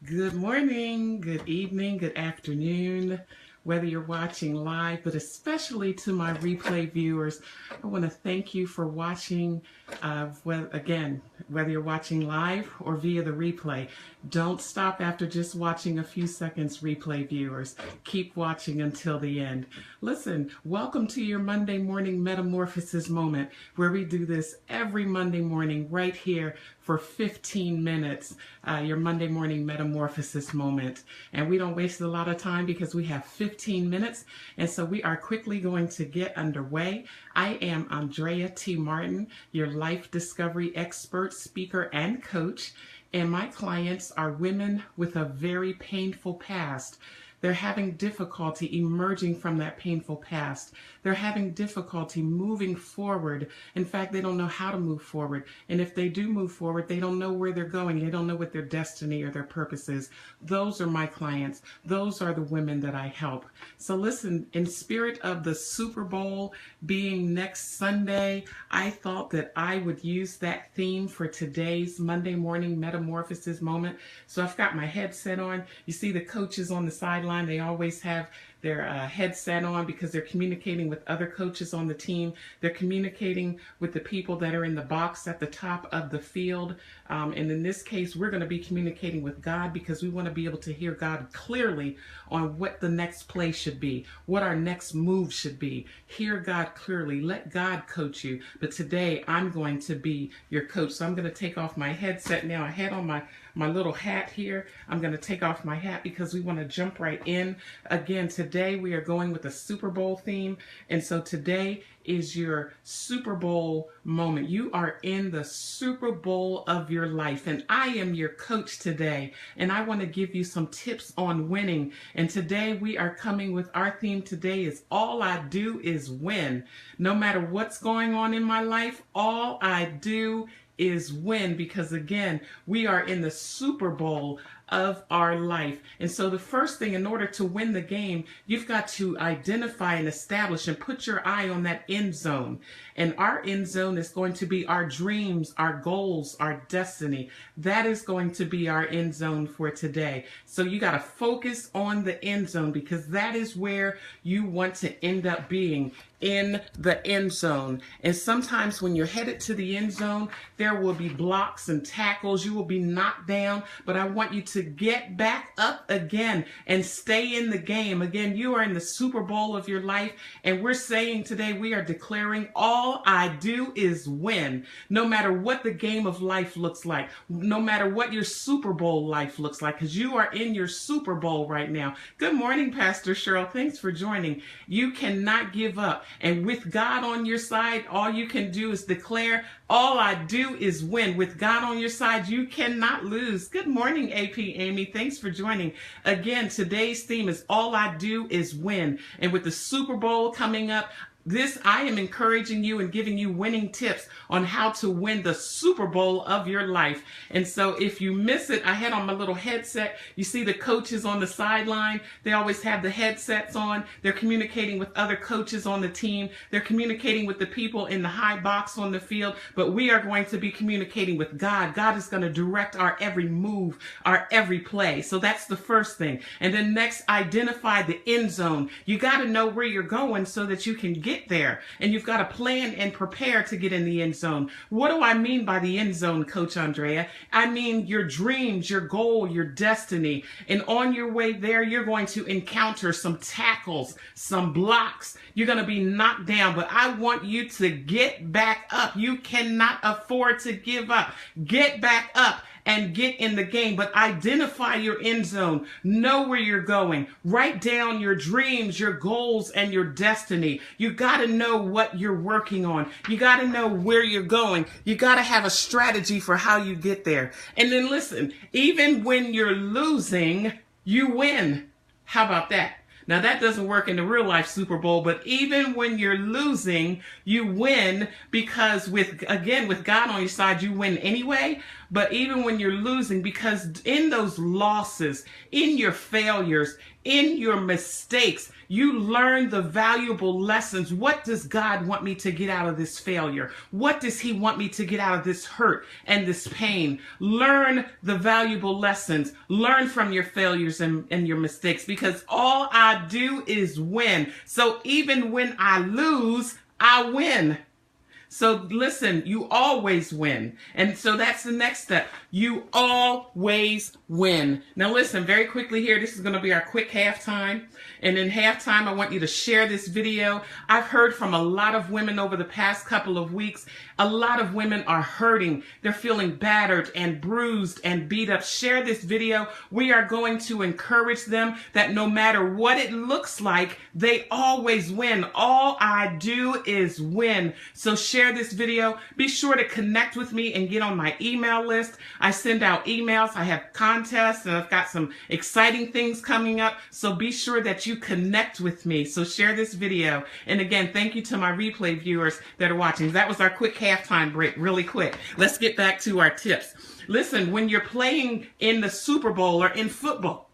Good morning, good evening, good afternoon, whether you're watching live, but especially to my replay viewers, I want to thank you for watching. Whether you're watching live or via the replay, don't stop after just watching a few seconds, replay viewers. Keep watching until the end. Listen, welcome to your Monday morning metamorphosis moment, where we do this every Monday morning right here for 15 minutes, your Monday morning metamorphosis moment. And we don't waste a lot of time because we have 15 minutes. And so we are quickly going to get underway. I am Andrea T. Martin, your life discovery expert, speaker, and coach. And my clients are women with a very painful past. They're having difficulty emerging from that painful past. They're having difficulty moving forward. In fact, they don't know how to move forward. And if they do move forward, they don't know where they're going. They don't know what their destiny or their purpose is. Those are my clients. Those are the women that I help. So listen, in spirit of the Super Bowl being next Sunday, I thought that I would use that theme for today's Monday morning metamorphosis moment. So I've got my headset on. You see the coaches on the sideline. They always have their headset on because they're communicating with other coaches on the team. They're communicating with the people that are in the box at the top of the field. And in this case, we're going to be communicating with God because we want to be able to hear God clearly on what the next play should be, what our next move should be. Hear God clearly. Let God coach you. But today, I'm going to be your coach. So I'm going to take off my headset now. I had on my little hat here. I'm going to take off my hat because we want to jump right in. Again, today we are going with a Super Bowl theme. And so today is your Super Bowl moment. You are in the Super Bowl of your life. And I am your coach today. And I want to give you some tips on winning. And today we are coming with our theme today is all I do is win. No matter what's going on in my life, all I do is win, because again, we are in the Super Bowl of our life. And so the first thing, in order to win the game, you've got to identify and establish and put your eye on that end zone. And our end zone is going to be our dreams, our goals, our destiny. That is going to be our end zone for today. So you got to focus on the end zone, because that is where you want to end up being, in the end zone. And sometimes when you're headed to the end zone, there will be blocks and tackles. You will be knocked down, but I want you to get back up again and stay in the game. Again, you are in the Super Bowl of your life, and we're saying today, we are declaring all I do is win. No matter what the game of life looks like, no matter what your Super Bowl life looks like, because you are in your Super Bowl right now. Good morning, Pastor Cheryl. Thanks for joining. You cannot give up. And with God on your side, all you can do is declare, all I do is win. With God on your side, you cannot lose. Good morning, AP Amy. Thanks for joining. Again, today's theme is all I do is win. And with the Super Bowl coming up, I am encouraging you and giving you winning tips on how to win the Super Bowl of your life. And so if you miss it, I had on my little headset. You see the coaches on the sideline. They always have the headsets on. They're communicating with other coaches on the team. They're communicating with the people in the high box on the field. But we are going to be communicating with God. God is going to direct our every move, our every play. So that's the first thing. And then next, identify the end zone. You got to know where you're going so that you can get there, and you've got to plan and prepare to get in the end zone. What do I mean by the end zone, Coach Andrea? I mean your dreams, your goal, your destiny. And on your way there, you're going to encounter some tackles, some blocks. You're going to be knocked down, but I want you to get back up. You cannot afford to give up. Get back up and get in the game, but identify your end zone. Know where you're going. Write down your dreams, your goals, and your destiny. You got to know what you're working on. You got to know where you're going. You got to have a strategy for how you get there. And then listen, even when you're losing, you win. How about that? Now, that doesn't work in the real life Super Bowl, but even when you're losing, you win, because with God on your side, you win anyway. but even when you're losing, because in those losses, in your failures, in your mistakes, you learn the valuable lessons. What does God want me to get out of this failure? What does he want me to get out of this hurt and this pain? Learn the valuable lessons. Learn from your failures and your mistakes, because all I do is win. So even when I lose, I win. So listen, you always win. And so that's the next step. You always win. Now listen, very quickly here, this is going to be our quick halftime. And in halftime, I want you to share this video. I've heard from a lot of women over the past couple of weeks. A lot of women are hurting. They're feeling battered and bruised and beat up. Share this video. We are going to encourage them that no matter what it looks like, they always win. All I do is win. So share this video. Be sure to connect with me and get on my email list. I send out emails. I have contests, and I've got some exciting things coming up. So be sure that you connect with me. So share this video. And again, thank you to my replay viewers that are watching. That was our quick halftime break, really quick. Let's get back to our tips. Listen, when you're playing in the Super Bowl or in football,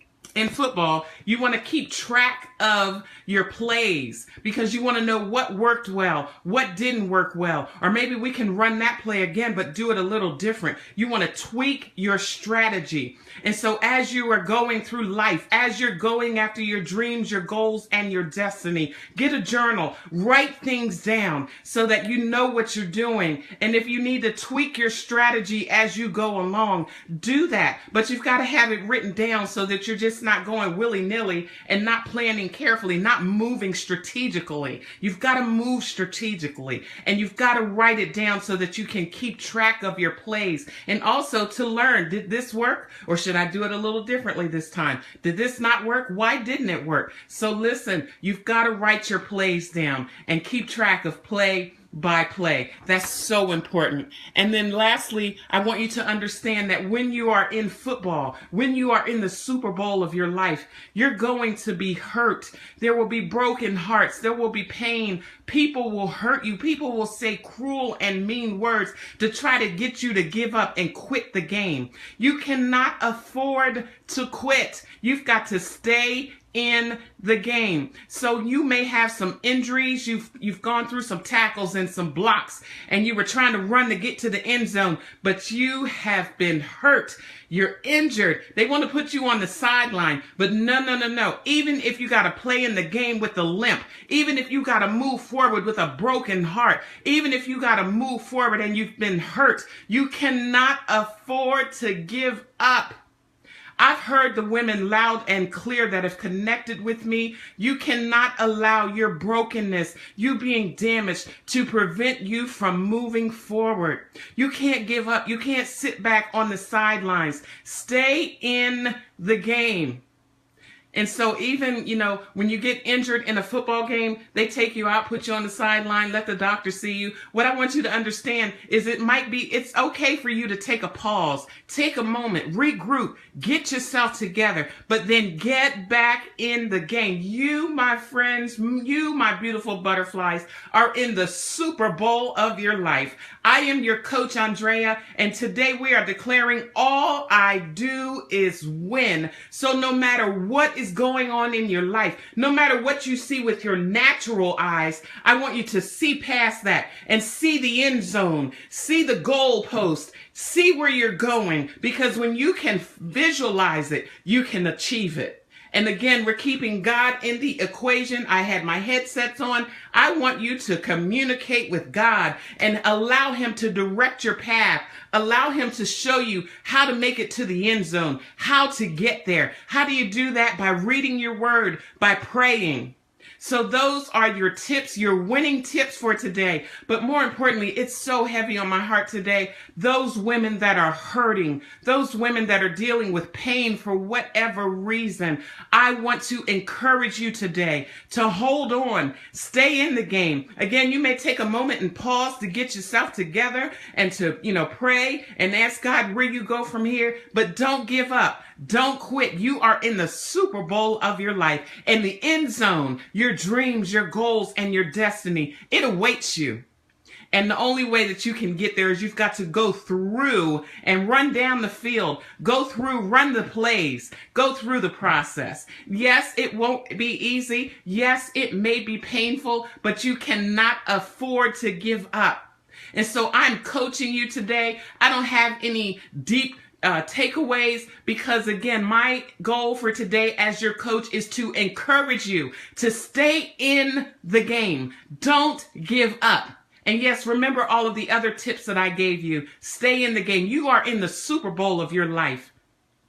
you want to keep track of your plays, because you want to know what worked well, what didn't work well, or maybe we can run that play again, but do it a little different. You want to tweak your strategy. And so as you are going through life, as you're going after your dreams, your goals, and your destiny, get a journal, write things down so that you know what you're doing. And if you need to tweak your strategy as you go along, do that. But you've got to have it written down so that you're just not going willy-nilly and not planning carefully, not moving strategically. You've got to move strategically, and you've got to write it down so that you can keep track of your plays, and also to learn, did this work, or should I do it a little differently this time? Did this not work? Why didn't it work? So listen, you've got to write your plays down and keep track of play by play. That's so important. And then lastly, I want you to understand that when you are in football, when you are in the Super Bowl of your life, you're going to be hurt. There will be broken hearts. There will be pain. People will hurt you. People will say cruel and mean words to try to get you to give up and quit the game. You cannot afford to quit. You've got to stay in the game. So you may have some injuries. You've gone through some tackles and some blocks, and you were trying to run to get to the end zone, but you have been hurt. You're injured. They want to put you on the sideline, but no. Even if you got to play in the game with a limp, even if you got to move forward with a broken heart, even if you got to move forward and you've been hurt, you cannot afford to give up. I've heard the women loud and clear that have connected with me. You cannot allow your brokenness, you being damaged, to prevent you from moving forward. You can't give up. You can't sit back on the sidelines. Stay in the game. And so even, when you get injured in a football game, they take you out, put you on the sideline, let the doctor see you. What I want you to understand is it's okay for you to take a pause, take a moment, regroup, get yourself together, but then get back in the game. You, my friends, you, my beautiful butterflies, are in the Super Bowl of your life. I am your coach, Andrea, and today we are declaring all I do is win. So no matter what is going on in your life, no matter what you see with your natural eyes, I want you to see past that and see the end zone, see the goal post, see where you're going, because when you can visualize it, you can achieve it. And again, we're keeping God in the equation. I had my headsets on. I want you to communicate with God and allow him to direct your path. Allow him to show you how to make it to the end zone, how to get there. How do you do that? By reading your word, by praying. So those are your tips, your winning tips for today. But more importantly, it's so heavy on my heart today. Those women that are hurting, those women that are dealing with pain for whatever reason, I want to encourage you today to hold on, stay in the game. Again, you may take a moment and pause to get yourself together and to, pray and ask God where you go from here, but don't give up. Don't quit. You are in the Super Bowl of your life, and the end zone, your dreams, your goals, and your destiny, it awaits you. And the only way that you can get there is you've got to go through and run down the field, go through, run the plays, go through the process. Yes, it won't be easy. Yes, it may be painful, but you cannot afford to give up. And so I'm coaching you today. I don't have any deep takeaways, because again, my goal for today as your coach is to encourage you to stay in the game. Don't give up. And yes, remember all of the other tips that I gave you. Stay in the game. You are in the Super Bowl of your life.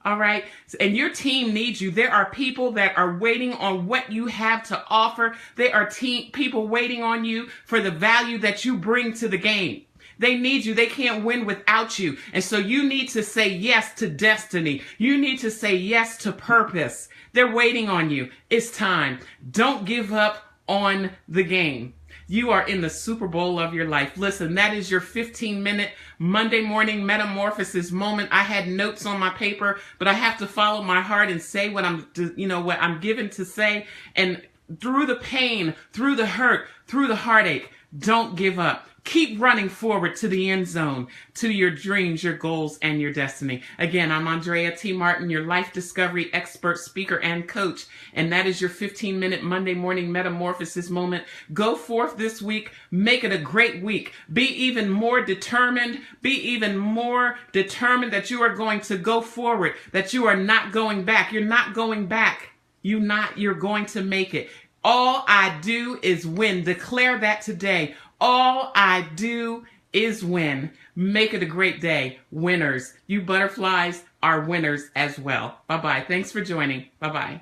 All right. And your team needs you. There are people that are waiting on what you have to offer. There are people waiting on you for the value that you bring to the game. They need you. They can't win without you. And so you need to say yes to destiny. You need to say yes to purpose. They're waiting on you. It's time. Don't give up on the game. You are in the Super Bowl of your life. Listen, that is your 15-minute Monday morning metamorphosis moment. I had notes on my paper, but I have to follow my heart and say what I'm given to say. And through the pain, through the hurt, through the heartache, don't give up. Keep running forward to the end zone, to your dreams, your goals, and your destiny. Again, I'm Andrea T. Martin, your life discovery expert, speaker, and coach. And that is your 15-minute Monday morning metamorphosis moment. Go forth this week. Make it a great week. Be even more determined. Be even more determined that you are going to go forward, that you are not going back. You're not going back. You're going to make it. All I do is win. Declare that today. All I do is win. Make it a great day. Winners. You butterflies are winners as well. Bye-bye. Thanks for joining. Bye-bye.